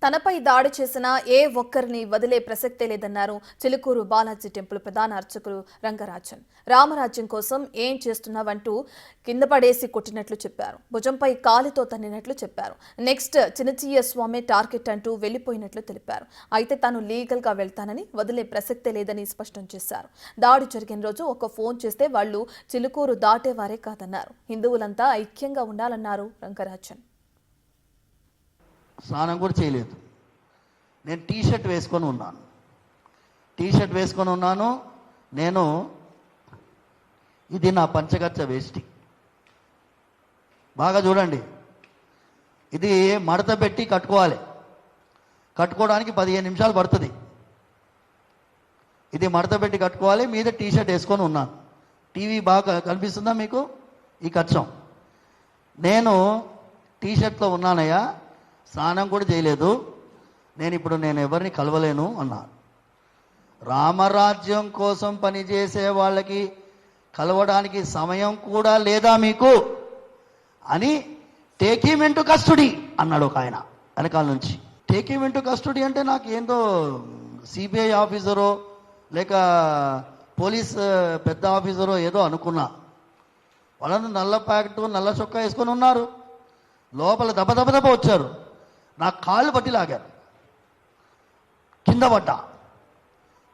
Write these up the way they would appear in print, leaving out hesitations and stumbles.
తనపై దాడి చేసిన ఏ ఒక్కరిని వదిలే ప్రసక్తే లేదన్నారు చిలుకూరు బాలాజీ టెంపుల్ ప్రధాన అర్చకులు రంగరాజన్. రామరాజ్యం కోసం ఏం చేస్తున్నావంటూ కింద పడేసి కొట్టినట్లు చెప్పారు. భుజంపై కాలితో తన్నినట్లు చెప్పారు. నెక్స్ట్ చిన్నచీయ స్వామి టార్గెట్ అంటూ వెళ్లిపోయినట్లు తెలిపారు. అయితే తాను లీగల్ గా వెళ్తానని వదిలే ప్రసక్తే లేదని స్పష్టం చేశారు. దాడి జరిగిన రోజు ఒక ఫోన్ చేస్తే వాళ్లు చిలుకూరు దాటేవారే కాదన్నారు. హిందువులంతా ఐక్యంగా ఉండాలన్నారు రంగరాజన్. స్నానం కూడా చేయలేదు. నేను టీషర్ట్ వేసుకొని ఉన్నాను. నేను ఇది నా పంచగచ్చ వేష్టి. బాగా చూడండి, ఇది మడత పెట్టి కట్టుకోవాలి. కట్టుకోవడానికి 15 నిమిషాలు పడుతుంది. ఇది మడత పెట్టి కట్టుకోవాలి. మీద టీషర్ట్ వేసుకొని ఉన్నాను. టీవీ బాగా కనిపిస్తుందా మీకు? ఈ కచ్చం. నేను టీషర్ట్లో ఉన్నానయ్యా, స్నానం కూడా చేయలేదు. నేను ఎవరిని కలవలేను అన్నారు. రామరాజ్యం కోసం పనిచేసే వాళ్ళకి కలవడానికి సమయం కూడా లేదా మీకు అని టేక్ హిమ్ ఇంటూ కస్టడీ అన్నాడు ఒక ఆయన వెనకాల నుంచి. టేక్ హిమ్ ఇంటూ కస్టడీ అంటే నాకు ఏందో సిబిఐ ఆఫీసరో లేక పోలీస్ పెద్ద ఆఫీసరో ఏదో అనుకున్నా. వాళ్ళందరూ నల్ల ప్యాకెట్ నల్ల చొక్కా వేసుకొని ఉన్నారు. లోపల దెబ్బ వచ్చారు. నా కాళ్ళు పట్టి లాగారు.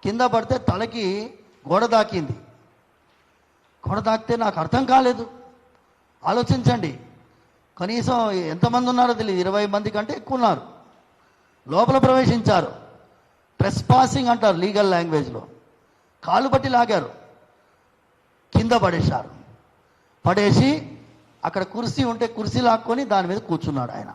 కింద పడితే తలకి గోడ తాకింది. గోడ తాకితే నాకు అర్థం కాలేదు. ఆలోచించండి, కనీసం ఎంతమంది ఉన్నారో తెలియదు, 20 మంది కంటే ఎక్కువ ఉన్నారు. లోపల ప్రవేశించారు. ట్రెస్ పాసింగ్ అంటారు లీగల్ లాంగ్వేజ్లో. కాళ్ళు పట్టి లాగారు, కింద పడేశారు. పడేసి అక్కడ కుర్చీ ఉంటే కుర్చీ లాక్కొని దాని మీద కూర్చున్నాడు ఆయన.